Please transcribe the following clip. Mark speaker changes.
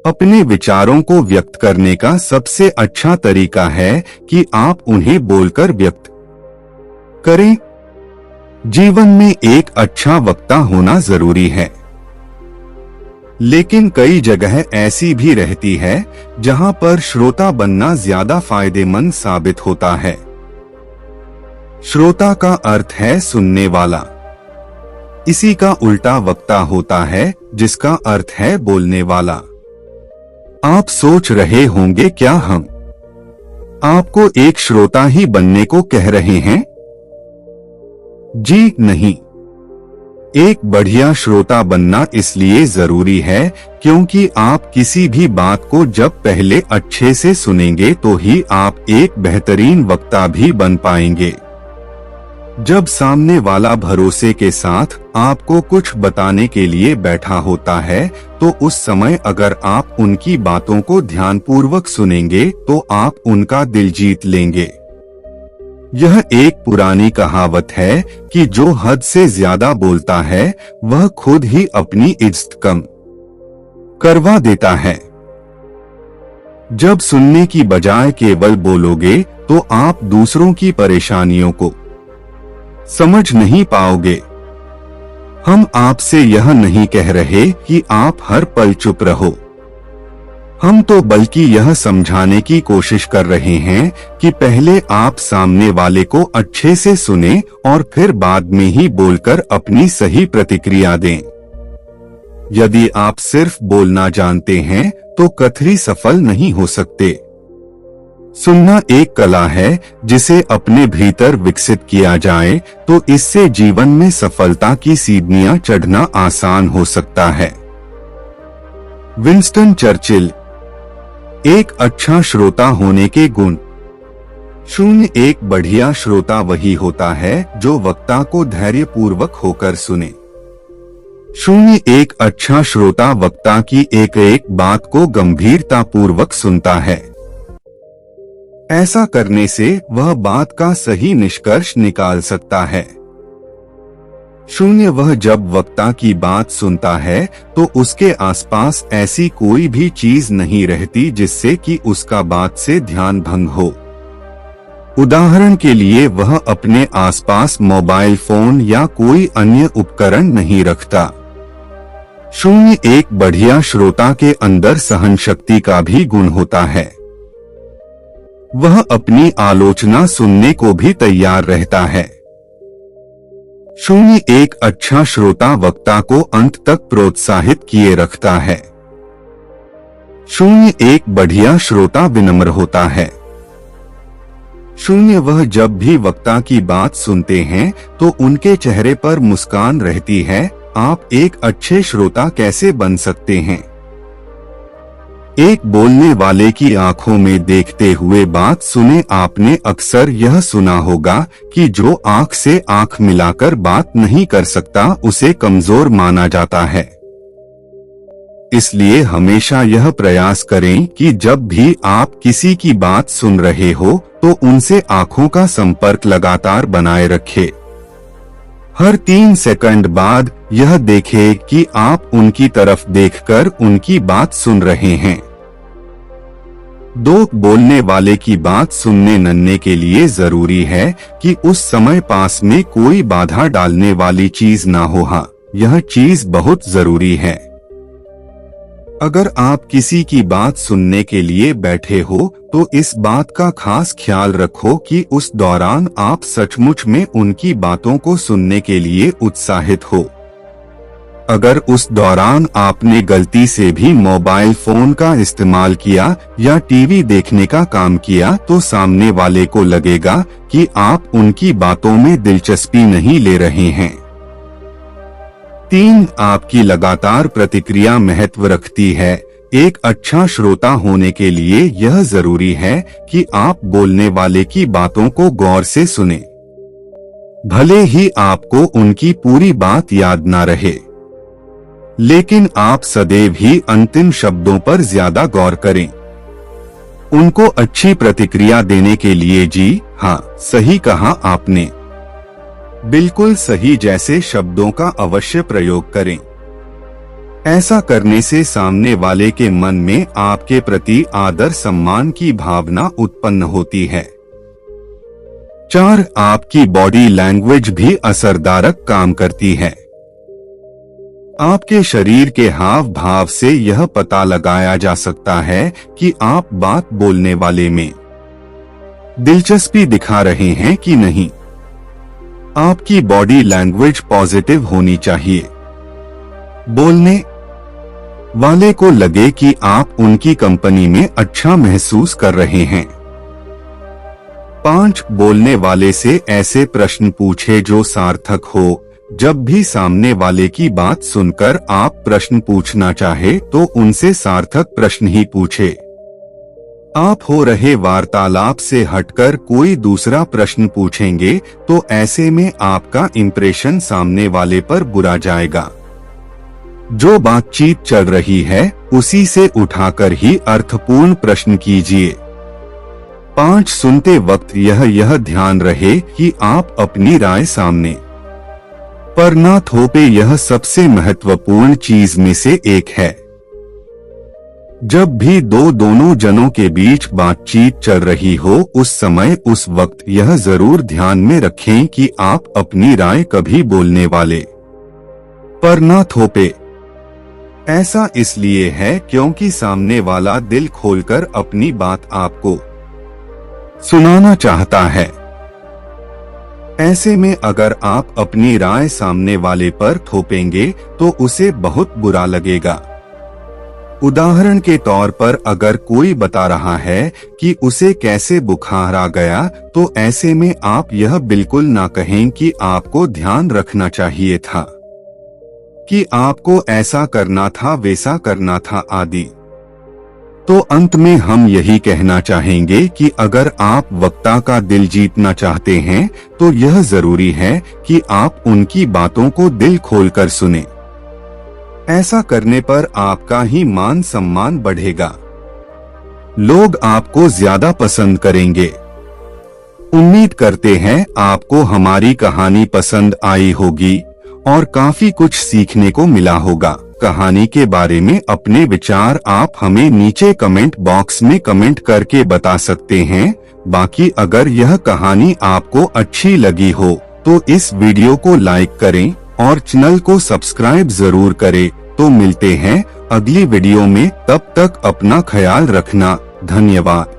Speaker 1: अपने विचारों को व्यक्त करने का सबसे अच्छा तरीका है कि आप उन्हें बोलकर व्यक्त करें। जीवन में एक अच्छा वक्ता होना जरूरी है, लेकिन कई जगह ऐसी भी रहती है जहां पर श्रोता बनना ज्यादा फायदेमंद साबित होता है। श्रोता का अर्थ है सुनने वाला। इसी का उल्टा वक्ता होता है, जिसका अर्थ है बोलने वाला। आप सोच रहे होंगे, क्या हम आपको एक श्रोता ही बनने को कह रहे हैं? जी नहीं। एक बढ़िया श्रोता बनना इसलिए जरूरी है क्योंकि आप किसी भी बात को जब पहले अच्छे से सुनेंगे तो ही आप एक बेहतरीन वक्ता भी बन पाएंगे। जब सामने वाला भरोसे के साथ आपको कुछ बताने के लिए बैठा होता है तो उस समय अगर आप उनकी बातों को ध्यानपूर्वक सुनेंगे तो आप उनका दिल जीत लेंगे। यह एक पुरानी कहावत है कि जो हद से ज्यादा बोलता है वह खुद ही अपनी इज्जत कम करवा देता है। जब सुनने की बजाय केवल बोलोगे तो आप दूसरों की परेशानियों को समझ नहीं पाओगे। हम आपसे यह नहीं कह रहे कि आप हर पल चुप रहो। हम तो बल्कि यह समझाने की कोशिश कर रहे हैं कि पहले आप सामने वाले को अच्छे से सुने और फिर बाद में ही बोलकर अपनी सही प्रतिक्रिया दें। यदि आप सिर्फ बोलना जानते हैं तो कतई सफल नहीं हो सकते। सुनना एक कला है जिसे अपने भीतर विकसित किया जाए तो इससे जीवन में सफलता की सीढ़ियां चढ़ना आसान हो सकता है। Winston Churchill. एक अच्छा श्रोता होने के गुण। 0 एक बढ़िया श्रोता वही होता है जो वक्ता को धैर्यपूर्वक होकर सुने। 0 एक अच्छा श्रोता वक्ता की एक एक बात को गंभीरतापूर्वक सुनता है। ऐसा करने से वह बात का सही निष्कर्ष निकाल सकता है। 0 वह जब वक्ता की बात सुनता है तो उसके आसपास ऐसी कोई भी चीज नहीं रहती जिससे कि उसका बात से ध्यान भंग हो। उदाहरण के लिए वह अपने आसपास मोबाइल फोन या कोई अन्य उपकरण नहीं रखता। 0 एक बढ़िया श्रोता के अंदर सहन शक्ति का भी गुण होता है। वह अपनी आलोचना सुनने को भी तैयार रहता है। 0 एक अच्छा श्रोता वक्ता को अंत तक प्रोत्साहित किए रखता है। 0 एक बढ़िया श्रोता विनम्र होता है। 0 वह जब भी वक्ता की बात सुनते हैं तो उनके चेहरे पर मुस्कान रहती है। आप एक अच्छे श्रोता कैसे बन सकते हैं? एक बोलने वाले की आंखों में देखते हुए बात सुने। आपने अक्सर यह सुना होगा कि जो आंख से आंख मिलाकर बात नहीं कर सकता उसे कमजोर माना जाता है। इसलिए हमेशा यह प्रयास करें कि जब भी आप किसी की बात सुन रहे हो तो उनसे आंखों का संपर्क लगातार बनाए रखें। हर 3 सेकंड बाद यह देखें कि आप उनकी तरफ देखकर उनकी बात सुन रहे हैं। 2 बोलने वाले की बात सुनने नन्हे के लिए जरूरी है कि उस समय पास में कोई बाधा डालने वाली चीज ना हो। हाँ, यह चीज बहुत जरूरी है। अगर आप किसी की बात सुनने के लिए बैठे हो तो इस बात का खास ख्याल रखो कि उस दौरान आप सचमुच में उनकी बातों को सुनने के लिए उत्साहित हो। अगर उस दौरान आपने गलती से भी मोबाइल फोन का इस्तेमाल किया या टीवी देखने का काम किया तो सामने वाले को लगेगा कि आप उनकी बातों में दिलचस्पी नहीं ले रहे हैं। 3 आपकी लगातार प्रतिक्रिया महत्व रखती है। एक अच्छा श्रोता होने के लिए यह जरूरी है कि आप बोलने वाले की बातों को गौर से सुनें। भले ही आपको उनकी पूरी बात याद ना रहे, लेकिन आप सदैव ही अंतिम शब्दों पर ज्यादा गौर करें। उनको अच्छी प्रतिक्रिया देने के लिए जी हाँ, सही कहा आपने, बिल्कुल सही जैसे शब्दों का अवश्य प्रयोग करें। ऐसा करने से सामने वाले के मन में आपके प्रति आदर सम्मान की भावना उत्पन्न होती है। 4. आपकी बॉडी लैंग्वेज भी असरदारक काम करती है। आपके शरीर के हाव भाव से यह पता लगाया जा सकता है कि आप बात बोलने वाले में दिलचस्पी दिखा रहे हैं कि नहीं। आपकी बॉडी लैंग्वेज पॉजिटिव होनी चाहिए। बोलने वाले को लगे कि आप उनकी कंपनी में अच्छा महसूस कर रहे हैं। 5. बोलने वाले से ऐसे प्रश्न पूछे जो सार्थक हो। जब भी सामने वाले की बात सुनकर आप प्रश्न पूछना चाहे तो उनसे सार्थक प्रश्न ही पूछे। आप हो रहे वार्तालाप से हटकर कोई दूसरा प्रश्न पूछेंगे तो ऐसे में आपका इंप्रेशन सामने वाले पर बुरा जाएगा। जो बातचीत चल रही है उसी से उठाकर ही अर्थपूर्ण प्रश्न कीजिए। 5. सुनते वक्त यह ध्यान रहे कि आप अपनी राय सामने पर ना थोपे। यह सबसे महत्वपूर्ण चीज में से एक है। जब भी दोनों जनों के बीच बातचीत चल रही हो उस समय उस वक्त यह जरूर ध्यान में रखें कि आप अपनी राय कभी बोलने वाले पर ना थोपे। ऐसा इसलिए है क्योंकि सामने वाला दिल खोलकर अपनी बात आपको सुनाना चाहता है। ऐसे में अगर आप अपनी राय सामने वाले पर थोपेंगे तो उसे बहुत बुरा लगेगा। उदाहरण के तौर पर अगर कोई बता रहा है कि उसे कैसे बुखार आ गया तो ऐसे में आप यह बिल्कुल ना कहें कि आपको ध्यान रखना चाहिए था, कि आपको ऐसा करना था वैसा करना था आदि। तो अंत में हम यही कहना चाहेंगे कि अगर आप वक्ता का दिल जीतना चाहते हैं तो यह जरूरी है कि आप उनकी बातों को दिल खोलकर सुनें। ऐसा करने पर आपका ही मान सम्मान बढ़ेगा। लोग आपको ज्यादा पसंद करेंगे। उम्मीद करते हैं आपको हमारी कहानी पसंद आई होगी और काफी कुछ सीखने को मिला होगा। कहानी के बारे में अपने विचार आप हमें नीचे कमेंट बॉक्स में कमेंट करके बता सकते हैं। बाकी अगर यह कहानी आपको अच्छी लगी हो तो इस वीडियो को लाइक करें और चैनल को सब्सक्राइब जरूर करें। तो मिलते हैं अगली वीडियो में, तब तक अपना ख्याल रखना। धन्यवाद।